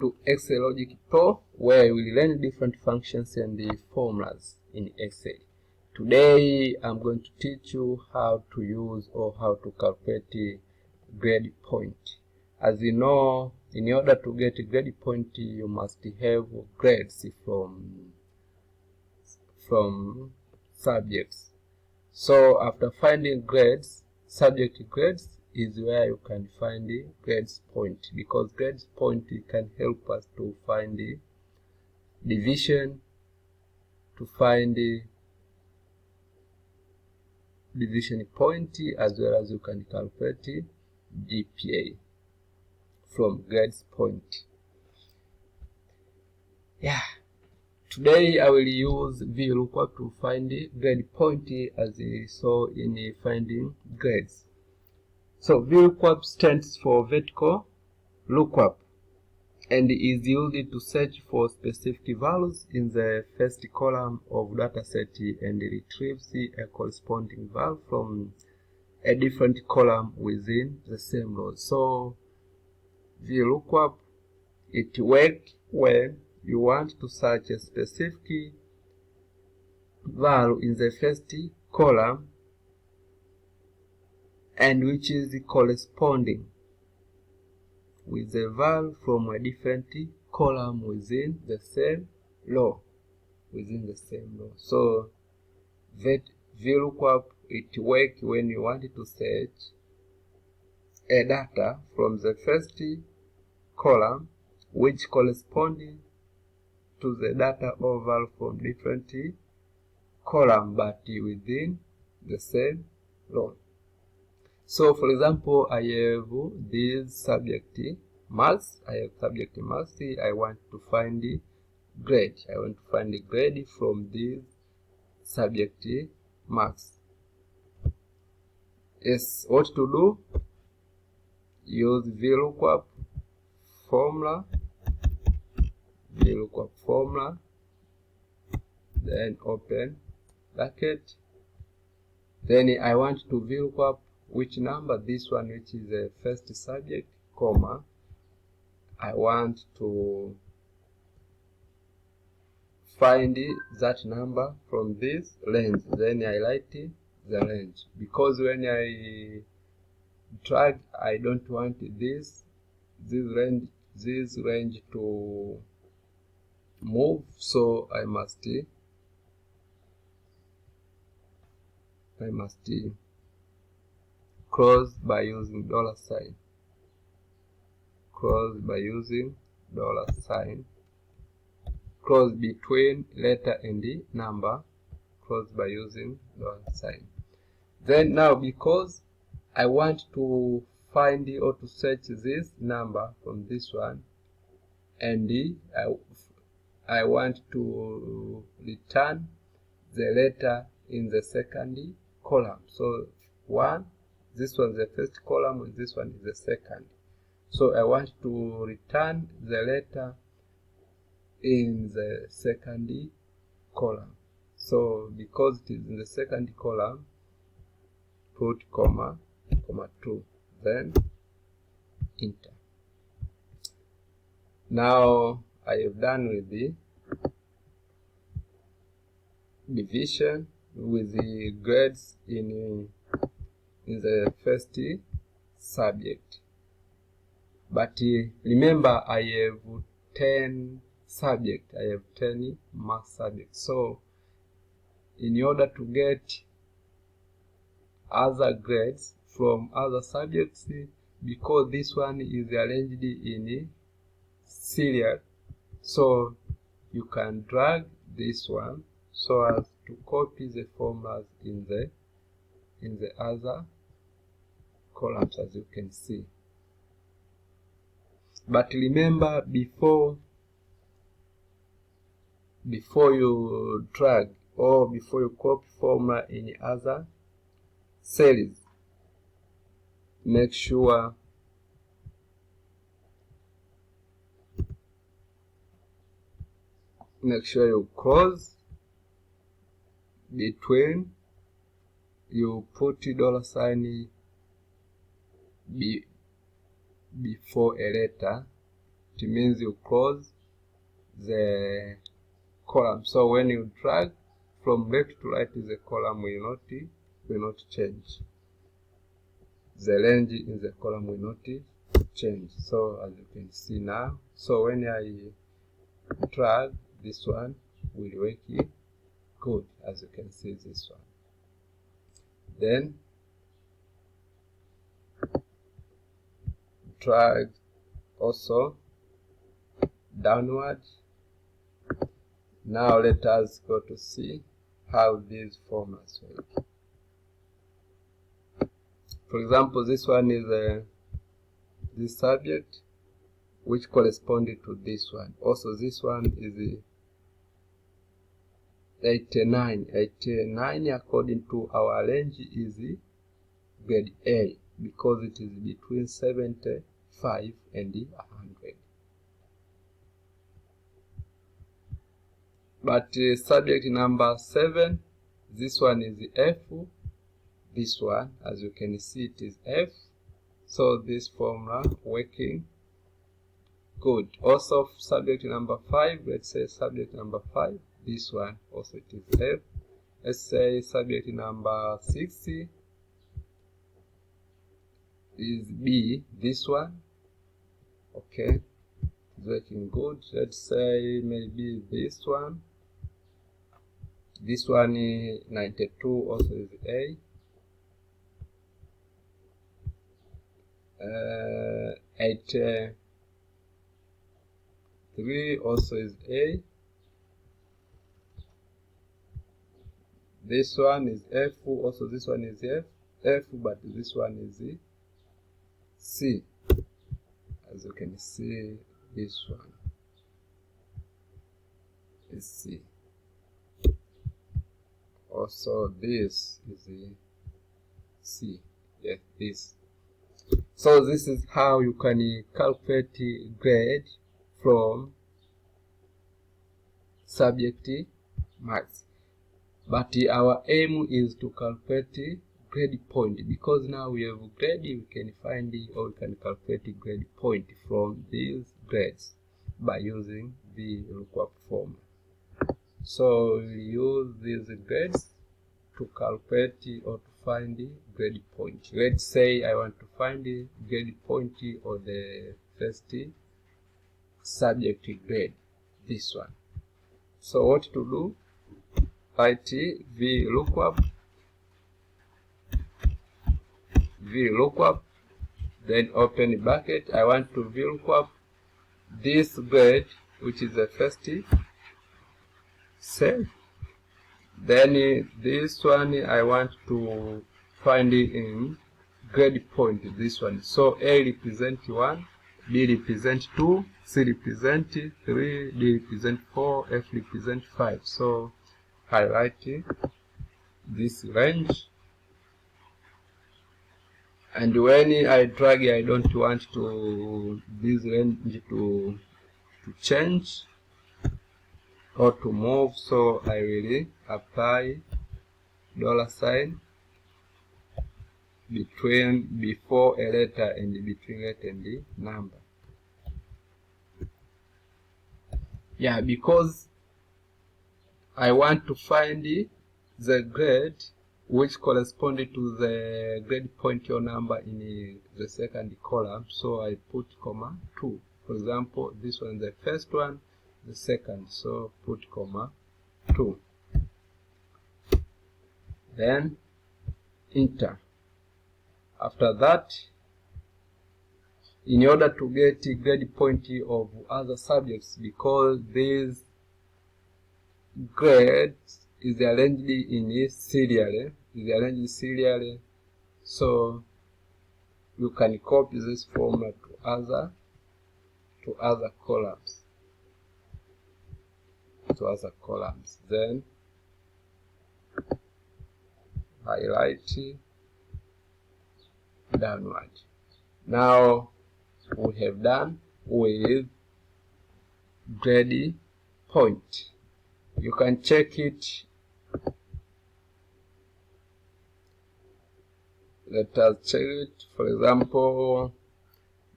to Excel Logic Pro, where we will learn different functions and the formulas in Excel. Today I'm going to teach you how to use or how to calculate the grade point. As you know, in order to get a grade point, you must have grades from subjects. So after finding grades, subject grades is where you can find the grades point, because grades point can help us to find the division, to find the division point, as well as you can calculate GPA from grades point. Today I will use VLOOKUP to find the grade point, as you saw in finding grades. So VLOOKUP stands for vertical lookup and is used to search for specific values in the first column of dataset and retrieves a corresponding value from a different column within the same row. So VLOOKUP, it works when you want to search a specific value in the first column and which is corresponding with the value from a different column within the same row. So VLOOKUP, it works when you want to search a data from the first column which corresponds to the data or value from different column but within the same row. So for example, I have this subject maths. I want to find the grade. I want to find the grade from this subject maths. Yes, what to do? Use VLOOKUP formula, then open bracket. Then I want to VLOOKUP which number, this one which is the first subject, comma, I want to find that number from this range. Then I write the range, because when I drag, I don't want this range to move, so I must close by using $sign. Close between letter and the number, close by using $sign. Then now, because I want to find or to search this number from this one, and I want to return the letter in the second column. So this one is the first column and this one is the second. So I want to return the letter in the second column. So because it is in the second column, put comma 2, then enter. Now I have done with the division with the grades in the first subject. But remember, I have 10 subjects. I have 10 math subjects. So in order to get other grades from other subjects, because this one is arranged in serial, so you can drag this one so as to copy the formulas in the other columns, as you can see. But remember, before you drag or before you copy formula in other cells, make sure you close between, you put $sign before a letter it means you close the column. So when you drag from left to right, the column will not change. The range in the column will not change. So as you can see now, so when I drag, this one will work good, as you can see this one. Then drag also downward. Now let us go to see how these formats work. For example, this one is this subject, which corresponded to this one. Also this one is 89. 89 according to our range is grade A, because it is between 75 and 100. But subject number 7, this one is F. This one, as you can see, it is F. So this formula working good. Also subject number 5, let's say subject number 5, this one also it is F. Let's say subject number 6 is B, this one. Okay, it's working good. Let's say maybe this one. This one is 92, also is A. 83 also is A. This one is F, also this one is F, but this one is C. As you can see, this one is C. Also this is C. Yes, this. So this is how you can calculate grade from subject max. But our aim is to calculate grade point, because now we have grade, we can find or we can calculate grade point from these grades by using the VLOOKUP formula. So we use these grades to calculate or to find the grade point. Let's say I want to find the grade point of the first subject grade, this one. So what to do? Write VLOOKUP, then open bracket. I want to VLOOKUP this grade, which is the first cell. Then this one I want to find it in grade point, this one. So A represent 1, B represent 2, C represent 3, D represent 4, F represent 5. So I write this range, and when I drag, I don't want to this range to change or to move, so I will apply $sign before a letter and between letter and the number. Yeah, because I want to find the grade which corresponded to the grade point or number in the second column, so I put comma 2. For example, this one, the first one, the second, so put comma 2. Then enter. After that, in order to get a grade point of other subjects, because this grade is arranged in serially, so you can copy this formula to other columns. Then highlight downward. Now we have done with grade point. You can check it. Let us check it. For example,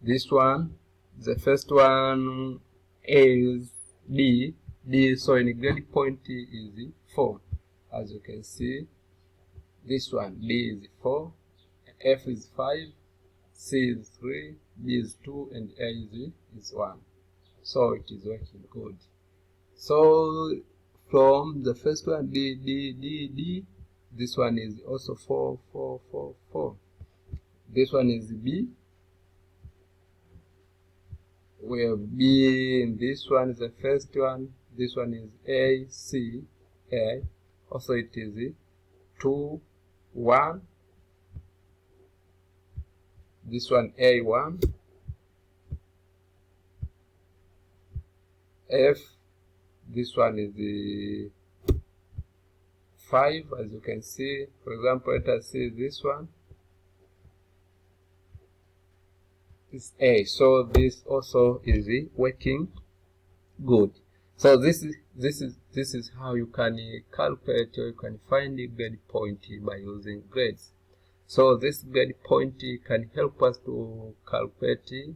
this one, The first one is D. So in grade point is 4. As you can see, this one D is 4, F is 5, C is 3, B is 2, and A is 1. So it is working good. So from the first one D, this one is also 4, 4, 4, 4. This one is B. We have B in this one is the first one. This one is A, C, A. Also it is 2, 1. This one A1. F. This one is the 5, as you can see. For example, let us see this one. Is A. So this also is working good. So this is how you can calculate, or you can find the grade point by using grades. So this grade point can help us to calculate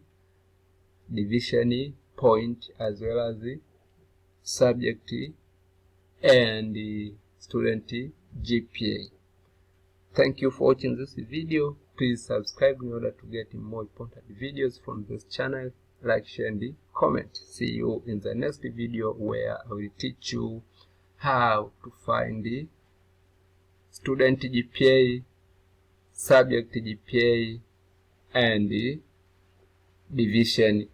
division point as well as the subject and the student GPA. Thank you for watching this video. Please subscribe in order to get more important videos from this channel. Like, share, and comment. See you in the next video where I will teach you how to find the student GPA, subject GPA, and the division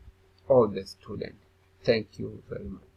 of the student. Thank you very much.